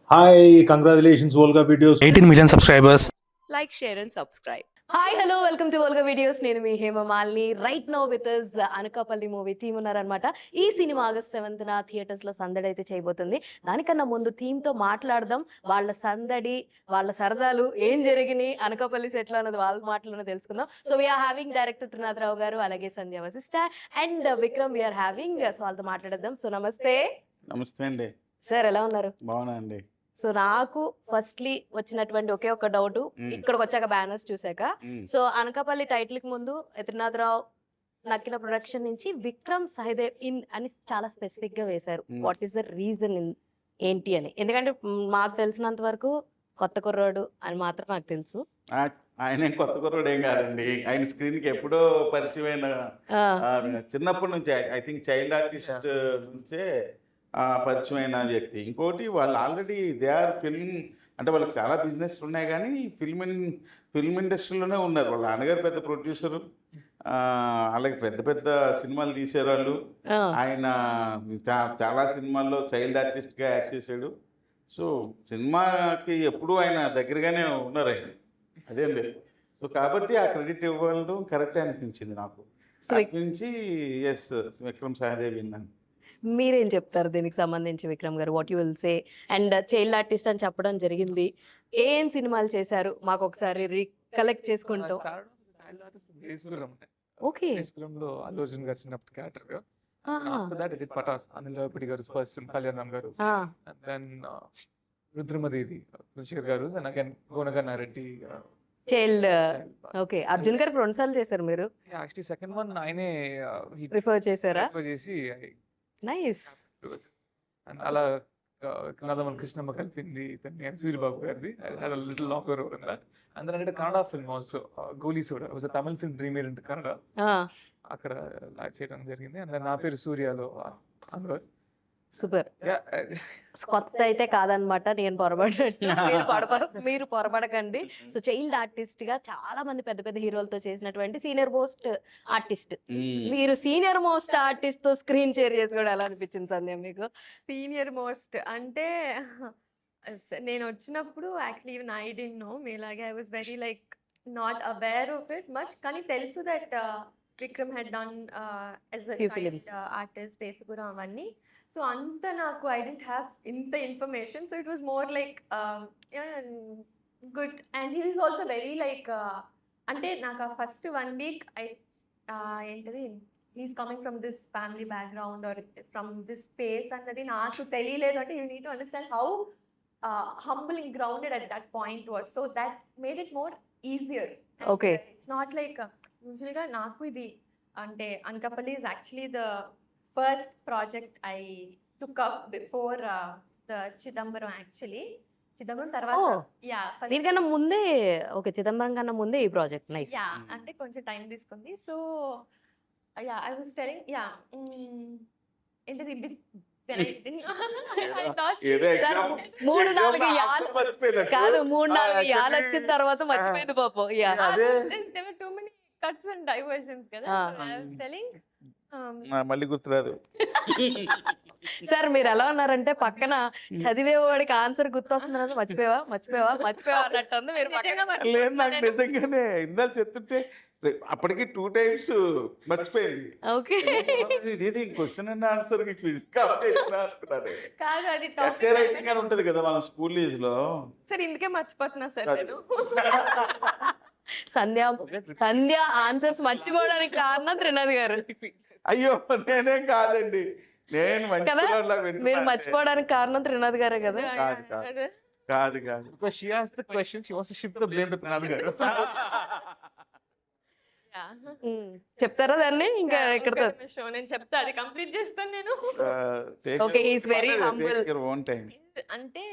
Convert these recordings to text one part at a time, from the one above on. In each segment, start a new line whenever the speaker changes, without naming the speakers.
Hi, congratulations, Volga Videos.
18 million subscribers.
Like, share and subscribe. Hi hello welcome to Olga videos. నేను మీ Hemamalini. Right now with us Anakapalli movie team ఉన్నారనమాట. ఈ cinema August 7th థియేటర్స్లో సందడి అయితే చేయబోతుంది. దానికన్నా ముందు టీంతో మాట్లాడదాం. వాళ్ళ సందడి, వాళ్ళ సరదాలు ఏం జరిగినాయి అనకాపల్లి సెట్లో అన్నది వాళ్ళ మాటలోనే తెలుసుకుందాం. So we are having director Trinadharao గారు, అలాగే Sandhya Vasishta and Vikram we are having. So వాళ్ళతో మాట్లాడదాం. సో నమస్తే.
నమస్తే అండి.
సార్ ఎలా ఉన్నారు?
బాగున్నా అండి.
సో నాకు ఫస్ట్లీ వచ్చినటువంటి ఒకే ఒక డౌట్, ఇక్కడికి వచ్చాక బ్యానర్స్ చూసాక, సో అనకాపల్లి టైటిల్ కి ముందు త్రినాథరావు నక్కిన ప్రొడక్షన్ నుంచి విక్రమ్ సహదేవ్ ఇన్ అని చాలా స్పెసిఫిక్ గా వేశారు. వాట్ ఈస్ ద రీజన్ ఏంటి అని? ఎందుకంటే మాకు తెలిసినంత వరకు కొత్త కుర్రాడు అని మాత్రం నాకు తెలుసు.
ఆయన కొత్త కుర్రాడు ఏం కాదండి. ఆయన స్క్రీన్ కి ఎప్పుడో పరిచయమైన, చిన్నప్పటి నుంచి ఐ థింక్ చైల్డ్ ఆర్టిస్ట్ నుంచే పరిచయమైన వ్యక్తి. ఇంకోటి వాళ్ళు ఆల్రెడీ దే ఆర్ ఫిల్మ్, అంటే వాళ్ళకి చాలా బిజినెస్ ఉన్నాయి కానీ ఫిల్మ్ ఇండస్ట్రీలోనే ఉన్నారు. వాళ్ళ నాన్నగారు పెద్ద ప్రొడ్యూసరు, అలాగే పెద్ద పెద్ద సినిమాలు తీసారు వాళ్ళు. ఆయన చాలా సినిమాల్లో చైల్డ్ ఆర్టిస్ట్గా యాక్ట్ చేశాడు. సో సినిమాకి ఎప్పుడూ ఆయన దగ్గరగానే ఉన్నారు ఆయన, అదేం లేదు. సో కాబట్టి ఆ క్రెడిట్ ఇవ్వడం కరెక్టే అనిపించింది నాకు. నుంచి ఎస్ విక్రమ్ సహదేవ్ విన్నాను.
మీరేం చెప్తారు దీనికి సంబంధించి విక్రమ్ గారు? What you will say? And child artist అని చెప్పడం జరిగింది. ఏం సినిమాలు చేశారు మాకు ఒకసారి రీకలెక్ట్ చేసుకుంటాం. ఓకే,
లో అల్లు అర్జున్ గారు చిన్నప్పుడు క్యారెక్టర్ గా. After that it Patas Anil Ravipudi గారు ఫస్ట్, కళ్యాణ్ గారు, అండ్ దెన్ రుద్రమదేవి రుచికర్ గారు, and again Gonagannareddy
child. Okay, Arjun గారు 2 సార్లు చేశారు మీరు.
యాక్చువల్లీ సెకండ్ వన్ ఆయనే
ప్రిఫర్ చేశారా?
ప్రిఫర్ చేసి
నైస్.
అలా కన్నదమన్ కృష్ణమ్మ కలిపింది సూర్యబాబు గారిది. Little longer role in that. And then Kannada film also, Goli Soda was a Tamil film premiere in Kannada. అక్కడ చేయడం జరిగింది. అండ్ నా పేరు సూర్యలో అన్వర్.
సూపర్. కొత్త అయితే కాదనమాట, నేను మీరు పొరపడకండి. సో చైల్డ్ ఆర్టిస్ట్ గా చాలా మంది పెద్ద పెద్ద హీరోలతో చేసినటువంటి సీనియర్ మోస్ట్ ఆర్టిస్ట్. మీరు సీనియర్ మోస్ట్ ఆర్టిస్ట్ తో స్క్రీన్ షేర్ చేసుకోవడం ఎలా అనిపించింది సంధ్య మీకు?
సీనియర్ మోస్ట్ అంటే నేను వచ్చినప్పుడు actually even I didn't know, మీలాగే I was very like not aware of it much. కానీ తెలుసు that Vikram had done as a child artist పేసుకురా అవన్నీ. సో అంత నాకు ఐ డెంట్ హ్యావ్ ఇంత information. So it was more like good. And he is also very like, అంటే నాకు ఆ ఫస్ట్ 1 week ఏంటది, he's coming from this family background or from this space అన్నది నాకు తెలియలేదు. అంటే you need to understand how humble and grounded at that point was. So that made it more easier.
Okay.
It's not like usually ga naaku idi ante Anakapalli is actually the first project I took up before the Chidambaram actually. Chidambaram tarvata
దీనికన్నా ముందే, okay, Chidambaram కన్నా ముందే ఈ project. Nice.
అంటే కొంచెం time తీసుకుంది. So I was telling ఏంటిది
మూడు నాలుగు యాలు వచ్చిన తర్వాత మర్చిపోయింది పాపం.
too many cuts and diversions కదా. I was telling
మళ్ళీ గుర్తురాదు.
సార్ మీరు ఎలా ఉన్నారంటే పక్కన చదివేవాడికి ఆన్సర్ గుర్తొస్తుంది, మర్చిపోయావా అన్నట్టు ఉంది. మీరు
లేదు, నాకు నిజంగానే ఇందాక చెప్తుంటే అప్పటికి 2 times మర్చిపోయింది.
ఓకే,
ఇది క్వశ్చన్ అండ్ ఆన్సర్
కాదు, అది
ఎస్ఏ రైటింగ్ అని ఉంటది కదా మన స్కూల్ డేస్ లో.
సార్ ఇందుకే మర్చిపోతున్నా సార్ నేను.
సంధ్య ఆన్సర్స్ మర్చిపోవడానికి కారణం త్రినాథ్ గారు.
అయ్యో నేనేం కాదండి, నేను
మీరు మర్చిపోవడానికి కారణం త్రినాథ్ గారే కదా.
కాదు
because she asked the question, she wants to shift the blame to Pranab garu.
చెప్తారా దాన్ని? ఇంకా ఇక్కడ
నేను చెప్తా, అది కంప్లీట్ చేస్తాను నేను.
Okay, he is very humble.
అంటే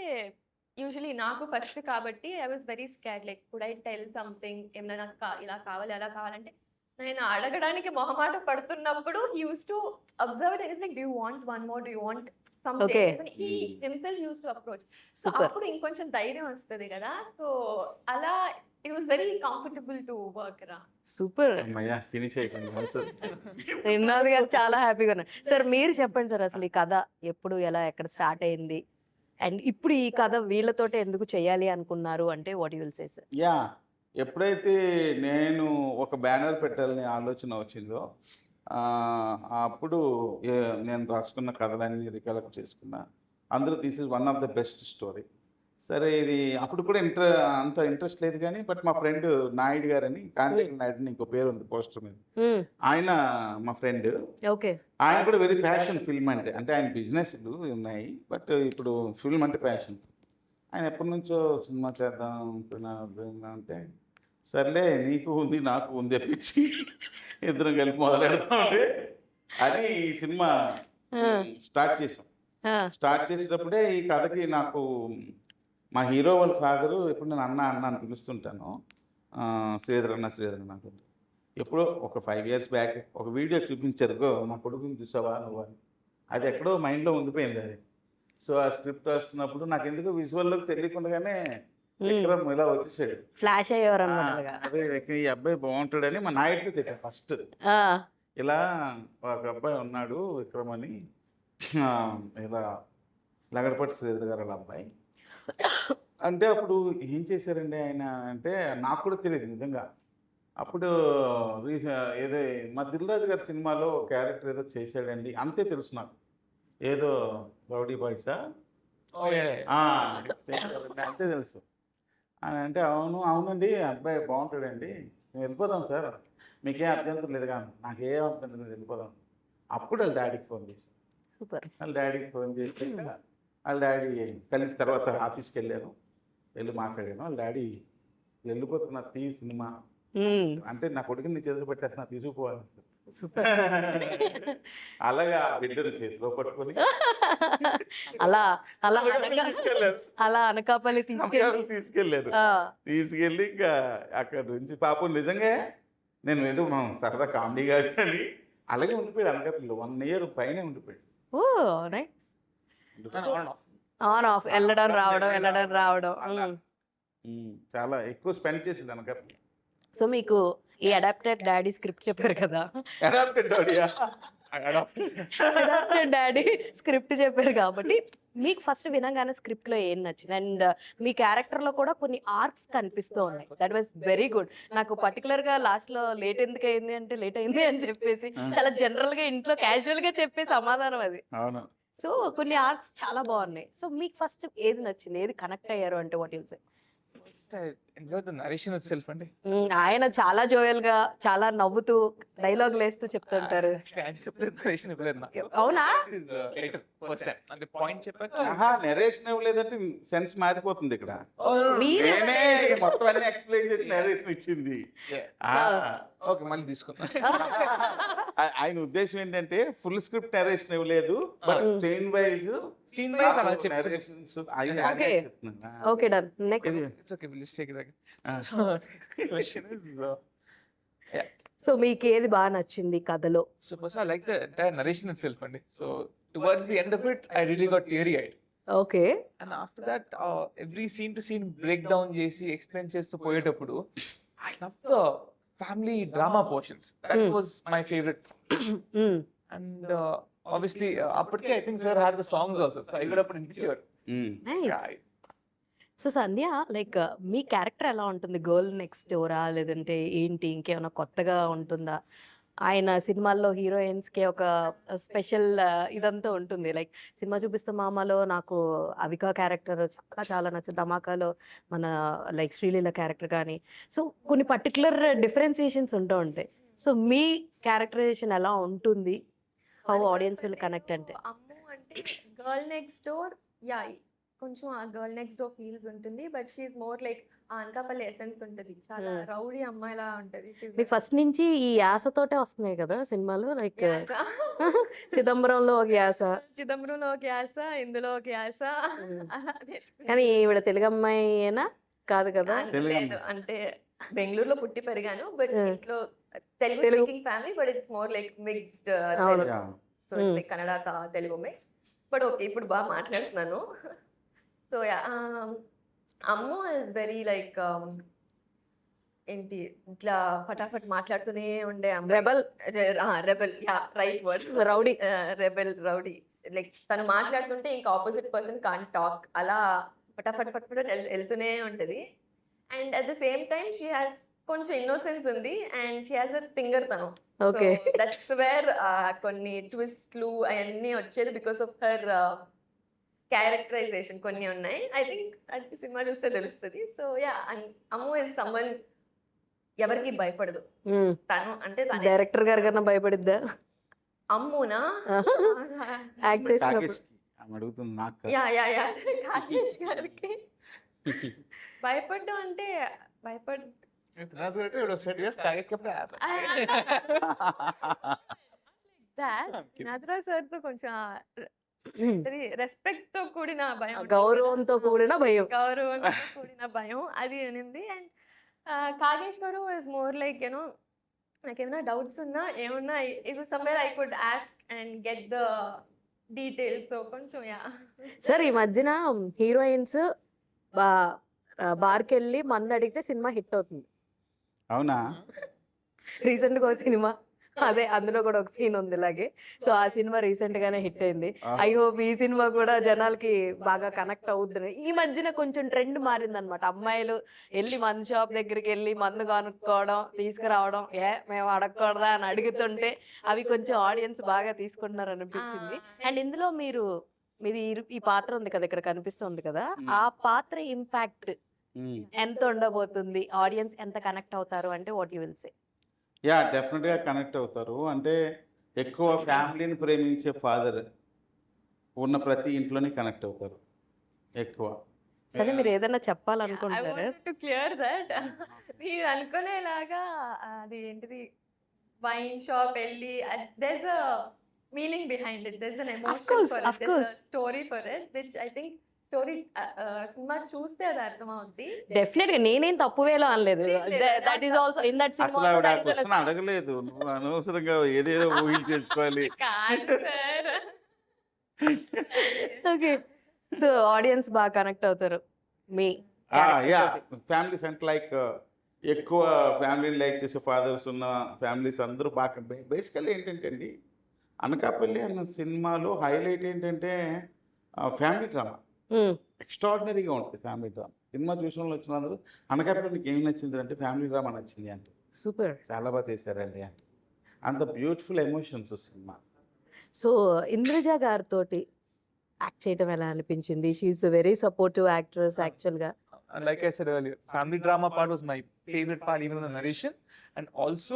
యూజువలీ నాకు ఫస్ట్ కాబట్టి I was very scared, like could I tell something, ఏమైనా ఇలా కావాలి అలా కావాలంటే నేను అడగడానికి మొహమాట పడుతున్నప్పుడు he used to observe it and it's like, do you want one more, do you want something?
Okay.
he himself used to approach. So అప్పుడు ఇంకొంచెం ధైర్యం వస్తుంది కదా. సో అలా it was very comfortable to work around.
Super.
Finish
విన్నారు కదా, చాలా హ్యాపీగా ఉన్నారు. సార్ మీరు చెప్పండి సార్, అసలు ఈ కథ ఎప్పుడు ఎలా ఎక్కడ స్టార్ట్ అయింది? అండ్ ఇప్పుడు ఈ కథ వీళ్ళతోటే ఎందుకు చేయాలి అనుకున్నారు అంటే what you will say sir?
Yeah, ఎప్పుడైతే నేను ఒక బ్యానర్ పెట్టాలని ఆలోచన వచ్చిందో అప్పుడు నేను రాసుకున్న కథలన్నీ రికలెక్ట్ చేసుకున్నా. అందులో this is one of the best story. సరే, ఇది అప్పుడు కూడా అంత ఇంట్రెస్ట్ లేదు కానీ, బట్ మా ఫ్రెండ్ నాయుడు గారని, కాంతిక నాయుడు అని ఇంకో పేరు ఉంది పోస్టర్ మీద, ఆయన మా ఫ్రెండ్.
ఓకే.
ఆయన కూడా వెరీ ప్యాషన్ ఫిల్మ్ అంటే ఆయన బిజినెస్లు ఉన్నాయి, బట్ ఇప్పుడు ఫిల్మ్ అంటే ప్యాషన్. ఆయన ఎప్పటి నుంచో సినిమా చేద్దాం అంటే, సర్లే నీకు ఉంది నాకు ఉంది తెప్పించి ఇద్దరం కలిపి మొదలెడదామంటే అని ఈ సినిమా స్టార్ట్ చేసాం. స్టార్ట్ చేసేటప్పుడే ఈ కథకి నాకు మా హీరో వాళ్ళ ఫాదరు, ఎప్పుడు నేను అన్న అని పిలుస్తుంటాను, శ్రీధర్ అన్న నాకు ఎప్పుడో ఒక 5 years బ్యాక్ ఒక వీడియో చూపించారు, నా కొడుకుని చూసావా నువ్వు అని. అది ఎక్కడో మైండ్లో ఉండిపోయింది అది. సో ఆ స్క్రిప్ట్ వస్తున్నప్పుడు నాకు ఎందుకు విజువల్లోకి తెలియకుండానే విక్రమ్ ఇలా వచ్చేసాడు,
ఫ్లాష్ అయ్యేవారు అన్నమాట.
అదే ఈ అబ్బాయి బాగుంటాడని మా నాయుడితో చెప్పాను ఫస్ట్. ఇలా ఒక అబ్బాయి ఉన్నాడు విక్రమ్ అని, ఇలా లగడపట్టి శ్రీధర్ గారు వాళ్ళ అబ్బాయి అంటే, అప్పుడు ఏం చేశారండి ఆయన అంటే నాకు కూడా తెలియదు నిజంగా. అప్పుడు ఏదో మా దిల్రాజు గారి సినిమాలో క్యారెక్టర్ ఏదో చేశాడండి అంతే తెలుసు నాకు, ఏదో రౌడీ బాయ్సా అంతే తెలుసు. అని అంటే అవునండి అబ్బాయి బాగుంటాడండి, మేము వెళ్ళిపోదాం సార్, మీకేం అభ్యంతరం లేదు కానీ. నాకేం అభ్యంతరం లేదు, వెళ్ళిపోదాం. అప్పుడు వాళ్ళ డాడీకి ఫోన్ చేశాను.
సూపర్.
వాళ్ళ డాడీకి ఫోన్ చేసి వాళ్ళ డాడీ కలిసి తర్వాత ఆఫీస్కి వెళ్ళాను, వెళ్ళి మాట్లాడాను. వాళ్ళ డాడీ వెళ్ళిపోతున్నా తీ సినిమా అంటే, నా కొడుకుని నీ చేతిలో పెట్టేస్తున్నా తీసుకుపోవాలి.
సూపర్.
అలాగా బిడ్డను చేతిలో పట్టుకొని
అలా అనకాపల్లి
తీసుకెళ్ళాను. తీసుకెళ్ళి ఇంకా అక్కడ నుంచి పాపం నిజంగా నేను ఏదో మనం సరదా కామెడీ కాదు అని అలాగే ఉండిపోయాడు. అనకాపల్లి 1 year పైన ఉండిపోయాడు.
ఓ నైస్. ఆన్ ఆఫ్ వెళ్ళడం రావడం
చాలా ఎక్కువ స్పెండ్ చేసింది అనకాపల్లి.
సో మీకు ఈ అడాప్టెడ్ డాడీ స్క్రిప్ట్ చెప్పారు కదా,
అడాప్టెడ్
డాడీ స్క్రిప్ట్ చెప్పారు కాబట్టి మీకు ఫస్ట్ వినగానే స్క్రిప్ట్ లో ఏం నచ్చింది? అండ్ మీ క్యారెక్టర్ లో కూడా కొన్ని ఆర్క్స్ కనిపిస్తూ ఉన్నాయి. That was very good. నాకు పర్టికులర్ గా లాస్ట్ లో లేట్ ఎందుకు అయింది అంటే, లేట్ అయింది అని చెప్పేసి చాలా జనరల్ గా ఇంట్లో క్యాజువల్ గా చెప్పే సమాధానం అది.
అవును.
సో కొన్ని ఆర్క్స్ చాలా బాగున్నాయి. సో మీకు ఫస్ట్ ఏది నచ్చింది, ఏది కనెక్ట్ అయ్యారు అంటే what you say?
Narration itself అండి.
ఆయన చాలా జోయల్ గా చాలా నవ్వుతూ డైలాగులు వేస్తూ చెప్తుంటారు. అవునా?
అంటే పాయింట్ చెప్పాక
నరేషన్ ఇవ్వలేదంటే సెన్స్ మారిపోతుంది ఇక్కడ.
మీరు
నేనే మొత్తం అన్ని ఎక్స్ప్లెయిన్ చేసి నరేషన్ ఇచ్చింది.
ఓకే మళ్ళీ తీసుకున్నా.
ఆయన ఉద్దేశం ఏంటంటే ఫుల్ స్క్రిప్ట్ నరేషన్ ఇవ్వలేదు, బట్ సీన్ వైజ్
అలా చెప్పారు.
Narrations
okay done. Next.
It's okay, will take it again. Question is
so మీకు ఏది బాగా నచ్చింది కథలో?
So first I like the entire narration itself అండి. So towards the end of it I really got teary eyed.
Okay.
And after that every scene to scene break down చేసి explain చేస్తూ పోయేటప్పుడు I love the family drama portions. That was my favourite. And obviously అప్పటికే I think sir had the songs also. So అవి కూడా అప్పుడు వినిపించేవారు.
So Sandhya, like మీ character ఎలా ఉంటుంది? గర్ల్ నెక్స్ట్ డోరా లేదంటే ఏంటి, ఇంకేమైనా కొత్తగా ఉంటుందా? ఆయన సినిమాల్లో హీరోయిన్స్కి ఒక స్పెషల్ ఇదంతా ఉంటుంది. లైక్ సినిమా చూపిస్తే మామలో నాకు అవికా క్యారెక్టర్ చాలా నచ్చుతుంది, ధమాకాలో మన లైక్ శ్రీలీల క్యారెక్టర్ కానీ. సో కొన్ని పర్టికులర్ డిఫరెన్సియేషన్స్ ఉంటూ ఉంటాయి. సో మీ క్యారెక్టరైజేషన్ ఎలా ఉంటుంది? హౌ ఆడియన్స్ విల్ కనెక్ట్ అంటే?
అమ్ము అంటే గర్ల్ నెక్స్ట్ డోర్, యా కొంచెం ఆ గర్ల్ నెక్స్ట్ డోర్ ఫీల్స్ ఉంటుంది, but she's more like Anakapalli essence ఉంటుంది, చాలా రౌడీ అమ్మాయిలా ఉంటుంది.
మీకు ఫస్ట్ నుంచి ఈ యాసతోటే వస్తున్నాయి కదా సినిమాలు, లైక్ చిదంబరంలో ఒక యాస,
చిదంబరంలో ఒక యాస, ఇందులో ఒక యాస.
కానీ ఈవిడ తెలుగు అమ్మాయినా కాదు కదా?
లేదు, అంటే బెంగళూరులో పుట్టి పెరిగాను, బట్ ఇంట్లో Telugu speaking family, but it's more like mixed. So it's like Kannada Telugu mix. But okay, ఇప్పుడు బాగా మాట్లాడుతున్నాను. So Ammu is very like ఏంటి ఇట్లా ఫటాఫట్ మాట్లాడుతూనే ఉండే rebel, yeah right word,
rowdy.
Rebel, rowdy. Like తను మాట్లాడుతుంటే ఇంకా ఆపోజిట్ పర్సన్ కాంట్ టాక్, అలా పటాఫట్ పట్ వెళ్తూనే ఉంటుంది. And at the same time she has కొంచెం ఇన్నోసెన్స్ ఉంది అండ్ షీ హ్యాస్ అ థింగర్ తను.
Okay.
దట్స్ వేర్ కొన్ని ట్విస్ట్లు అవన్నీ వచ్చేది బికాస్ ఆఫ్ హర్ క్యారెక్టరైజేషన్ కొన్ని ఉన్నాయి. ఐ థింక్ అది సినిమా చూస్తే తెలుస్తుంది. So yeah, Ammu is someone ఎవరికి భయపడదు. తను అంటే తను
డైరెక్టర్ గారి కన్నా భయపడిద్దా
అమ్మునా
యాక్ట్ చేసినప్పుడు?
కాకేష్కి ఆమె అడుగుతుంది నాకు కాదు.
యా యా యా కాకేష్ గారికి భయపడ్డం అంటే నాథరాజ్ సార్ తో కొంచెం రెస్పెక్ట్ తో కూడిన భయం ఉంటుంది కదా.
గౌరవంతో కూడిన భయం.
గౌరవంతో కూడిన భయం అది ఉంది. అండ్ కాగేష్ గారు ఇస్ మోర్ లైక్ యూనో, నాకు ఏమైనా డౌట్స్ ఉన్నా ఏమన్నా if somewhere I could ask and get the details. So కొంచెం యా.
సార్ ఈ మధ్యన హీరోయిన్స్ బార్కి వెళ్ళి మందు అడిగితే సినిమా హిట్ అవుతుంది.
అవునా?
రీసెంట్ గా ఒక సినిమా, అదే అందులో కూడా ఒక సీన్ ఉంది ఇలాగే. సో ఆ సినిమా రీసెంట్ గానే హిట్ అయింది. ఐ హోప్ ఈ సినిమా కూడా జనాలకి బాగా కనెక్ట్ అవుతుంది. ఈ మధ్యన కొంచెం ట్రెండ్ మారింది అనమాట. అమ్మాయిలు వెళ్ళి మందు షాప్ దగ్గరికి వెళ్ళి మందు కొనుక్కోవడం, తీసుకురావడం, మేము అడగకూడదా అని అడుగుతుంటే అవి కొంచెం ఆడియన్స్ బాగా తీసుకుంటున్నారు అనిపించింది. అండ్ ఇందులో మీది ఈ పాత్ర ఉంది కదా, ఇక్కడ కనిపిస్తుంది కదా, ఆ పాత్ర ఇంపాక్ట్ ఎంత ఉండబోతుంది, ఆడియన్స్ ఎంత కనెక్ట్ అవుతారు అంటే what you will say?
Yeah, డెఫినెట్గా కనెక్ట్ అవుతారు. అంటే ఎక్కువ ఫ్యామిలీని ప్రేమించే ఫాదర్ ఉన్న ప్రతి ఇంట్లోనే కనెక్ట్ అవుతారు ఎక్కువ.
సరే, మీరు ఏదైనా
ఐ
చెప్పాలనుకుంటున్నారా?
వాంట్ టు క్లియర్ దట్ మీరు అనుకునేలాగా అది ఏంటిది వైన్ షాప్ వెళ్ళి there's a meaning behind it, there's an emotion
course,
for it,
of
there's
course.
a story for it, which I think story cinema చూస్తే అది అర్థమవుద్ది.
డెఫినెట్ గా నేనేం తప్పు వేలో అనలేదు.
లేదు,
that is also in that
అసలు ఆవిడ ఆ క్వశ్చన్ అడగలేదు. నువ్వు అనవసరంగా ఏదేదో ఊహించి చేసుకోవాలి.
కాదు సార్.
ఓకే, సో ఆడియన్స్ బాగా కనెక్ట్ అవుతారు మీ
యా, ఫ్యామిలీస్ అంటే లైక్ ఎక్కువ ఫ్యామిలీని లైక్ చేసే ఫాదర్స్ ఉన్న ఫ్యామిలీస్ అందరూ బాగా బేసికల్లీ ఏంటంటే అండి, అనకాపల్లి అన్న సినిమాలో హైలైట్ ఏంటంటే ఫ్యామిలీ డ్రామా ఎక్స్ట్రాడినరీగా ఉంటుంది. ఫ్యామిలీ డ్రామా సినిమా చూసిన వాళ్ళు వచ్చిన అందరూ అనకాపల్లి నీకు ఏం నచ్చింది అంటే ఫ్యామిలీ డ్రామా నచ్చింది అంటే,
సూపర్,
చాలా బాగా చేశారండి అంటే, అంత beautiful emotions cinema.
So Indraja గారితో యాక్ట్ చేయడం ఎలా అనిపించింది? She's very supportive actress actual గా.
Like I said earlier, family drama part was my favorite part, even in the narration. And also,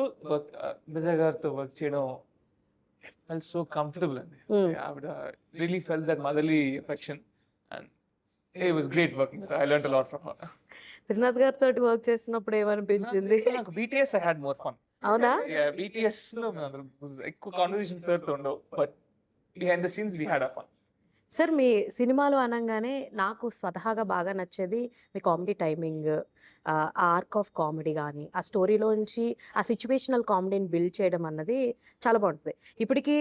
Vijay Gartho work cheyadam, I felt so comfortable. I would really felt that motherly affection, and it was great working with her. I learned a lot from her.
Trinath గారితో work చేసినప్పుడు ఏమనిపించింది?
నాకు BTS I had more fun.
అవునా?
Yeah, BTS లో ఎక్కువ conversations sir తో ఉండవు, but behind the scenes we had a fun.
Sir, మీ సినిమాలు అనగానే నాకు స్వతహాగా బాగా నచ్చేది మీ comedy timing, arc of comedy కానీ, ఆ స్టోరీలోంచి ఆ సిచ్యువేషనల్ కామెడీని బిల్డ్ చేయడం అన్నది చాలా బాగుంటుంది. ఇప్పటికీ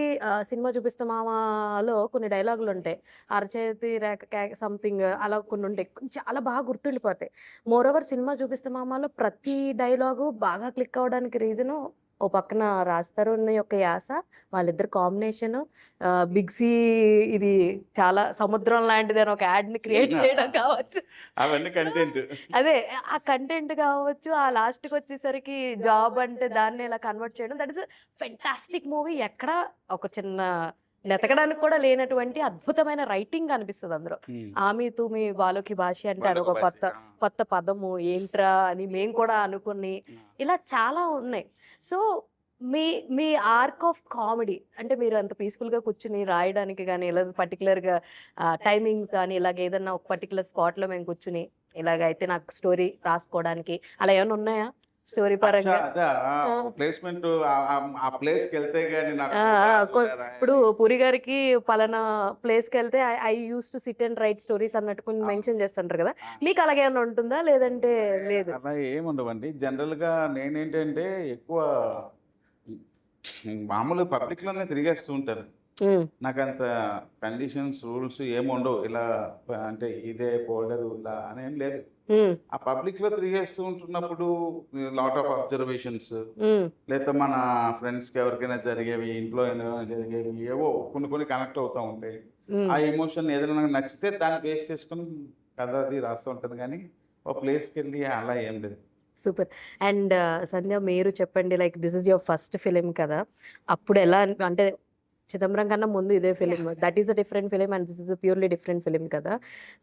సినిమా చూపిస్తే మామలో కొన్ని డైలాగులు ఉంటాయి, అరచేతి రేఖ సంథింగ్ అలా కొన్ని ఉంటాయి, చాలా బాగా గుర్తుండిపోతాయి. మోరోవర్ సినిమా చూపిస్తే మామలో ప్రతి డైలాగు బాగా క్లిక్ అవ్వడానికి రీజను ఓ పక్కన రాజ్ తరుణ్ యొక్క యాస, వాళ్ళిద్దరు కాంబినేషన్, బిగ్సీ ఇది చాలా సముద్రం లాంటిది అని ఒక యాడ్ని క్రియేట్ చేయడం కావచ్చు,
అవన్నీ కంటెంట్.
అదే ఆ కంటెంట్ కావచ్చు, ఆ లాస్ట్కి వచ్చేసరికి జాబ్ అంటే దాన్ని ఇలా కన్వర్ట్ చేయడం, దట్ ఇస్ ఫెంటాస్టిక్ మూవీ. ఎక్కడ ఒక చిన్న నెతకడానికి కూడా లేనటువంటి అద్భుతమైన రైటింగ్ అనిపిస్తుంది అందులో. ఆమె తూమి బాలోకి భాష అంటే అదొక కొత్త పదము ఏంట్రా అని మేము కూడా అనుకుని, ఇలా చాలా ఉన్నాయి. So me arc of comedy అంటే మీరు అంత పీస్ఫుల్గా కూర్చుని రాయడానికి కానీ, ఇలా పర్టికులర్గా టైమింగ్స్ కానీ, ఇలాగ ఏదన్నా ఒక పర్టికులర్ స్పాట్లో మేము కూర్చుని ఇలాగైతే నాకు స్టోరీ రాసుకోవడానికి అలా ఏమైనా ఉన్నాయా స్టోరీ పరంగా?
ప్లేస్మెంట్ ఆ ప్లేస్కి వెళ్తే కానీ
ఇప్పుడు పూరి గారికి పలానా ప్లేస్కి వెళ్తే I use to SIT and right stories అన్నట్టు కొన్ని మెన్షన్ చేస్తుంటారు కదా, మీకు అలాగే ఏమైనా ఉంటుందా లేదంటే లేదు?
అలా ఏముండవండి. జనరల్గా నేనేంటంటే ఎక్కువ మామూలు పబ్లిక్లోనే తిరిగేస్తూ ఉంటాను. నాకు అంత కండిషన్స్ రూల్స్ ఏమి ఉండవు. ఇలా అంటే ఇదే బోర్డర్ ఇలా అనేం లేదు. ఆ పబ్లిక్లో తిరిగేస్తూ ఉంటున్నప్పుడు లాట్ ఆఫ్ అబ్జర్వేషన్స్, లేదా మన ఫ్రెండ్స్కి ఎవరికైనా జరిగేవి, ఇంట్లో ఏదైనా జరిగేవి, ఏవో కొన్ని కనెక్ట్ అవుతూ ఉంటాయి. ఆ ఎమోషన్ ఏదైనా నాకు నచ్చితే దాన్ని బేస్ చేసుకుని కథ అది రాస్తూ ఉంటాను. కానీ ఒక ప్లేస్కి వెళ్ళి అలా ఏం లేదు.
సూపర్. అండ్ సంధ్య, మీరు చెప్పండి, like this is your first film కదా, అప్పుడు ఎలా అంటే చిదంబరం కన్నా ముందు ఇదే film, that is a different film and this is a purely different film కదా.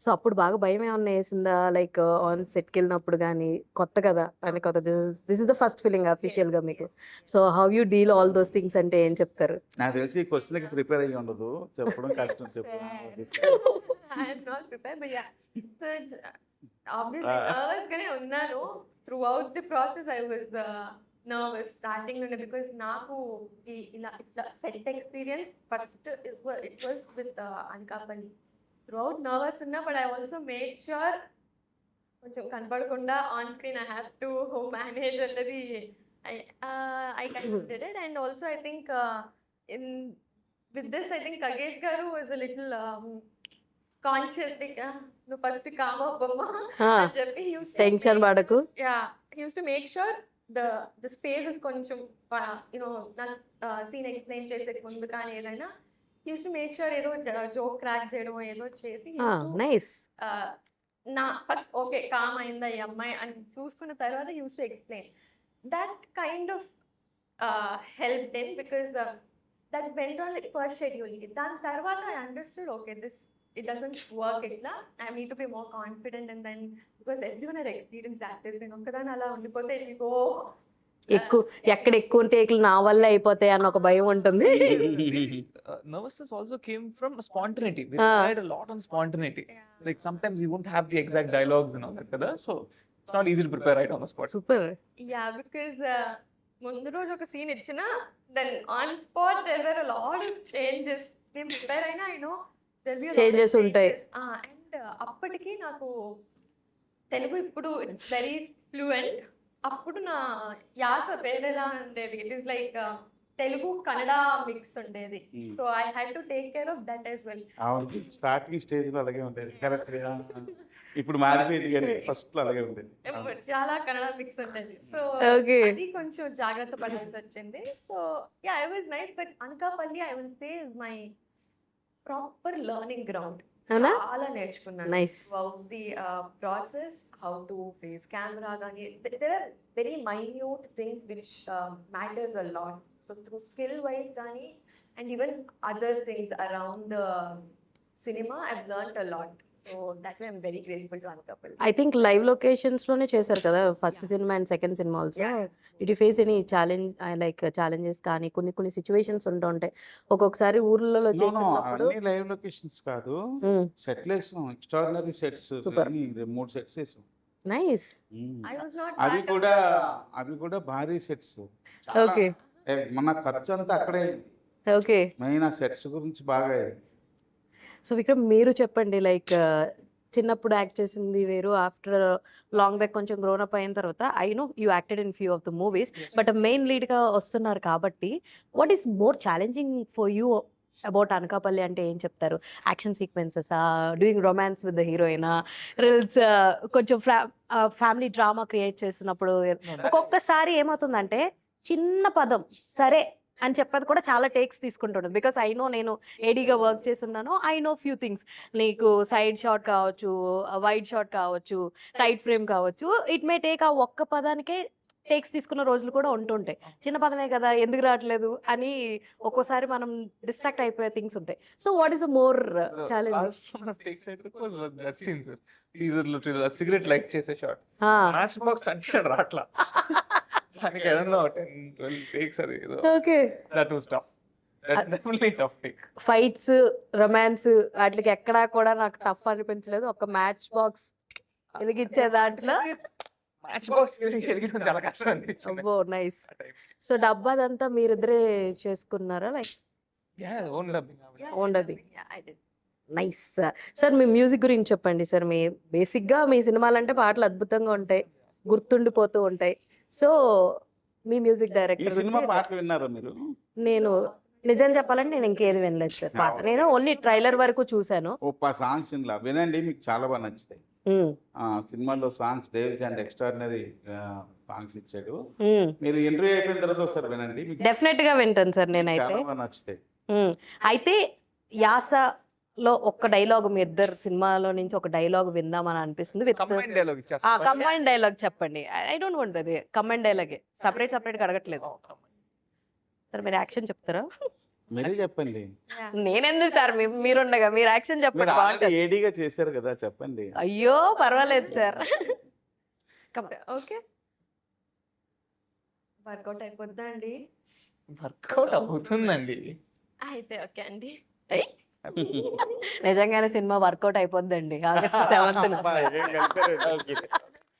సో అప్పుడు బాగా భయం ఏమన్నా వేసిందా, లైక్ ఆన్ సెట్కి వెళ్ళినప్పుడు కానీ, కొత్త కదా అని, కొత్త this is the first film అఫీషియల్గా మీకు. So how you deal all those things అంటే ఏం చెప్తారు?
నాకు తెలిసి ఈ క్వశ్చన్కి ప్రిపేర్ అయ్యి ఉండదు, చెప్పడం కష్టం.
I am not prepared, but yeah. So it's obviously nervous గానే ఉన్నాను. Throughout the process I was nervous starting నుండి, because నాకు ఇలా ఇట్లా set experience first it was with Anakapalli. Throughout nervous ఉన్నా, but I also made sure కొంచెం కనపడకుండా on screen I have to manage అన్నది I kind of did it. And also I think with this I think Kagesh garu was a little conscious, like no first calm అవ్వమ్మా అని చెప్పి he used to
tension పడకు.
he used to make sure the space is కొంచెం నా scene explain చేసే ముందు కానీ ఏదైనా he used to make sure ఏదో జోక్ క్రాక్ చేయడం ఏదో చేసి
నైస్.
నా ఫస్ట్ ఓకే కామ్ అయిందా ఈ అమ్మాయి అని చూసుకున్న తర్వాత he used to explain. That kind of helped him, because that went on like first schedule. దాని తర్వాత I understood, okay, it doesn't work itla. I need to be more confident, and then because everyone had experienced actors, నేను ఒక్కదాన్ని అలా ఉండిపోతే it will go
ఎక్కడ ఎక్కువ టేకులు నా వల్ల అయిపోతాయి అన్న ఒక భయం ఉంటుంది.
Nervousness also came from spontaneity. We relied a lot on spontaneity. Like sometimes you won't have the exact dialogues and all that, kada. So it's not easy to prepare right on the spot.
Super.
because ముందు రోజు ఒక scene ఇచ్చినా then on spot there were a lot of changes. నేను prepare అయినా
Changes ఉంటాయి.
And అప్పటికి నాకు తెలుగు ఇప్పుడు ఇట్స్ వెరీ ఫ్లూయెంట్. అప్పుడు నా యాస వేరేలా ఉండేది. It is like Telugu Kannada mix ఉండేది. So I had to take care of that as well.
అవును, స్టార్టింగ్ స్టేజ్లో అలాగే ఉండేది. కరెక్ట్. ఇప్పుడు మారిపోయింది, కానీ ఫస్ట్లో అలాగే ఉండేది.
చాలా కన్నడ మిక్స్ ఉండేది. సో అది కొంచెం జాగ్రత్త పడాల్సి వచ్చింది. So yeah, I was nice. But Anakapalli I will say is my proper learning ground. చాలా నేర్చుకున్నాను.
Nice.
The process, how to face camera కానీ, there are very minute things which matters a lot. So through skill wise కానీ and even other things around the cinema I have learned a lot. So that way I am very grateful to Anakapalli.
I think live locations లోనే చేశారు కదా first cinema and second cinema also. Did you face any challenge, like challenges కానీ కొన్ని situations ఉంటూ ఉంటాయి ఒక్కొక్కసారి ఊర్లలో చేసినప్పుడు?
అన్ని లైవ్ లొకేషన్స్ కాదు, సెట్లు వేసాం, ఎక్స్ట్రాడినరీ సెట్స్, 3 సెట్స్ వేసాం.
నైస్.
I was not
అవి కూడా భారీ సెట్స్.
ఓకే.
మన ఖర్చు అంతా అక్కడే.
ఓకే.
మెయిన్ ఆ సెట్స్ గురించి బాగా.
సో విక్రమ్, మీరు చెప్పండి, లైక్ చిన్నప్పుడు యాక్ట్ చేసింది వేరు, ఆఫ్టర్ లాంగ్ బ్యాక్ కొంచెం గ్రోన్ అప్ అయిన తర్వాత I know you acted in few of the movies, but main లీడ్గా వస్తున్నారు కాబట్టి what is more challenging for you about Anakapalli అంటే ఏం చెప్తారు? Action sequences, doing romance with the హీరోయినా, రిల్స్, కొంచెం ఫ్యామిలీ డ్రామా క్రియేట్ చేస్తున్నప్పుడు ఒక్కొక్కసారి ఏమవుతుందంటే చిన్న పదం సరే అని చెప్పేది కూడా చాలా టేక్స్ తీసుకుంటుంటుంది. బికాస్ ఐ నో, నేను ఏడీగా వర్క్ చేస్తున్నాను, ఐ నో ఫ్యూ థింగ్స్. నీకు సైడ్ షాట్ కావచ్చు, వైడ్ షాట్ కావచ్చు, టైట్ ఫ్రేమ్ కావచ్చు, ఇట్ మే టేక్ ఆ ఒక్క పదానికే టేక్స్ తీసుకున్న రోజులు కూడా ఉంటుంటాయి. చిన్న పదమే కదా ఎందుకు రావట్లేదు అని ఒక్కోసారి మనం డిస్ట్రాక్ట్ అయిపోయే థింగ్స్ ఉంటాయి. So what is more challenge?
Cigarette light చేసే షాట్, మ్యాచ్ బాక్స్ అంటే రాట్లా. I don't know, 10-12 takes అది ఏదో.
Okay.
That was tough. That's definitely tough take.
Fights, romance వాటికి ఎక్కడా కూడా నాకు టఫ్ అనిపించలేదు. ఒక మ్యాచ్ బాక్స్ వెలిగించే దాంట్లో
మ్యాచ్ బాక్స్ ఎలిగించడం చాలా కష్టం అనిపించింది.
అబ్బో, నైస్. సో డబ్బాదంతా మీరిద్దరే చేసుకున్నారా? Like
own dubbing.
Own dubbing. Nice. Sir, మీ మ్యూజిక్ గురించి చెప్పండి సార్. మీ బేసిక్గా మీ సినిమాలంటే పాటలు అద్భుతంగా ఉంటాయి, గుర్తుండిపోతూ ఉంటాయి. సో మీ మ్యూజిక్
ఈ
డైరెక్టర్
సినిమా పాటలు విన్నారా మీరు?
నేను నిజం చెప్పాలంటే నేను ఇంకేది వినలేదు సార్ పాట. నేను ఓన్లీ ట్రైలర్ వరకు చూశాను.
సాంగ్స్ ఇందులో వినండి, మీకు చాలా బాగా నచ్చుతాయి.
ఉమ్,
సినిమాలో songs David and extraordinary songs ఇచ్చాడు.
ఉమ్.
మీరు ఇంటర్వ్యూ అయిపోయిన తర్వాత ఒకసారి వినండి, మీకు
డెఫినెట్ గా వింటాను సార్ నేనైతే.
చాలా బాగా నచ్చుతాయి.
అయితే యాసలో ఒక్క డైలాగ్ మీ ఇద్దరు సినిమాలో నుంచి ఒక డైలాగ్ విందామని అనిపిస్తుంది. విత్
కంబైన్ డైలాగ్ ఇచ్చేస్తా.
కంబైన్ డైలాగ్ చెప్పండి. ఐ డోంట్ వాంట్ అది కంబైన్ డైలాగే, సపరేట్ గా అడగట్లేదు సార్. మీరు యాక్షన్ చెప్తారా?
మీరే చెప్పండి.
నేనెందుకు సార్, మీరుండగా మీరు యాక్షన్
మీరు
చెప్పండి
ఆల్రెడీ
బాగుంటుంది.
ఏడీగా చేశారు కదా, చెప్పండి.
అయ్యో పర్వాలేదు సార్.
ఓకే, వర్కౌట్ అయిపోద్దా అండి?
వర్కౌట్ అవుతుందండి.
అయితే ఓకే అండి.
నిజంగానే సినిమా వర్కౌట్ అయిపోద్దండి ఆగస్ట్ 7th.
అబ్బా, ఏం కలిపారండి.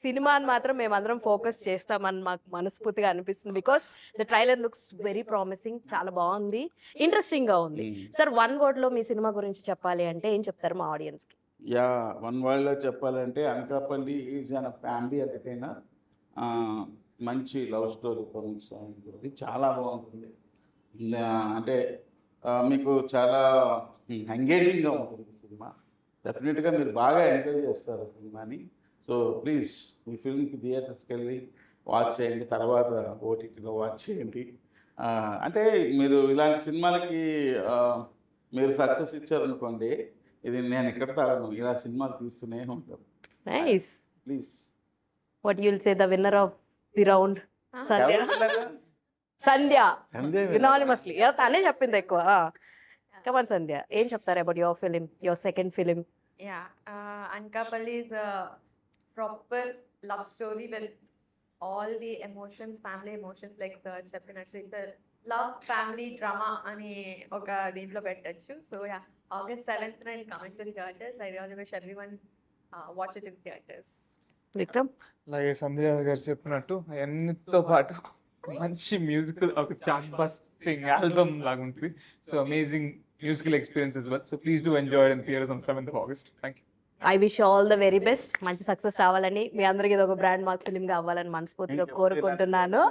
సినిమాని మాత్రం మేమందరం ఫోకస్ చేస్తామని మాకు మనస్ఫూర్తిగా అనిపిస్తుంది. Because the trailer looks very promising, చాలా బాగుంది, ఇంట్రెస్టింగ్ గా ఉంది. సార్ 1 word లో మీ సినిమా గురించి చెప్పాలి అంటే ఏం చెప్తారు మా ఆడియన్స్ కి?
యా, 1 word లో చెప్పాలంటే Anakapalli is an family entertainer. మంచి లవ్ స్టోరీ ఉంటుంది, చాలా బాగుంటుంది. అంటే మీకు చాలా ఎంగేజింగ్గా ఉంటుంది సినిమా. డెఫినెట్గా మీరు బాగా ఎంజాయ్ చేస్తారు సినిమాని. సో ప్లీజ్ ఈ ఫిల్మ్కి థియేటర్స్కి వెళ్ళి వాచ్ చేయండి, తర్వాత ఓటీటీలో వాచ్ చేయండి. అంటే మీరు ఇలాంటి సినిమాలకి మీరు సక్సెస్ ఇచ్చారనుకోండి, ఇది నేను ఇక్కడ తాగను, ఇలా సినిమాలు తీస్తూనే ఉంటాను.
Nice.
Please.
What you will say the winner of the round? Sandhya. Sandhya
Sandhya
unanimously తనే చెప్పింది ఎక్కువ. కమాన్ సంధ్య, ఏం చెప్తారు about your film, your second film?
Yeah, Anakapalli is a proper love story with all the emotions, family emotions, like the చెప్పినట్లు it's a love family drama అని ఒక దీంట్లో పెట్టచ్చు. So yeah, August 7th will come into the theaters. I really wish everyone watch it in theaters.
Vikram?
అలాగే సంధ్య గారు చెప్పినట్టు అన్నిటితో పాటు మంచి మ్యూజికల్ ఒక చార్ట్ బస్టింగ్ ఆల్బమ్ లాగా ఉంటుంది. So amazing musical experience as well. So please do enjoy it in theaters on 7th of August. Thank you.
I wish all the very best. మంచి సక్సెస్ రావాలని, మీ అందరికి ఇది ఒక బ్రాండ్ మార్క్ ఫిలిం గా అవ్వాలని మనస్ఫూర్తిగా కోరుకుంటున్నాను.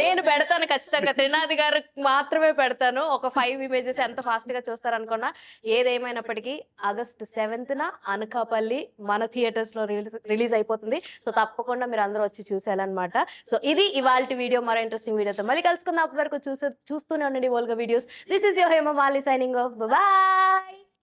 నేను పెడతాను ఖచ్చితంగా, త్రినాథ్ గారు మాత్రమే పెడతాను. ఒక 5 images ఎంత ఫాస్ట్ గా చూస్తారనుకున్నా. ఏదేమైనప్పటికీ August 7th అనకాపల్లి మన థియేటర్స్ లో రిలీజ్ అయిపోతుంది. సో తప్పకుండా మీరు అందరూ వచ్చి చూసేయాలన్నమాట. సో ఇది ఇవాల్టి వీడియో. మరో ఇంట్రెస్టింగ్ వీడియోతో మళ్ళీ కలుసుకుందాం. అప్పటి వరకు చూస్తూనే ఉండండి Volga videos. This is your Hema Malini signing off. Bye.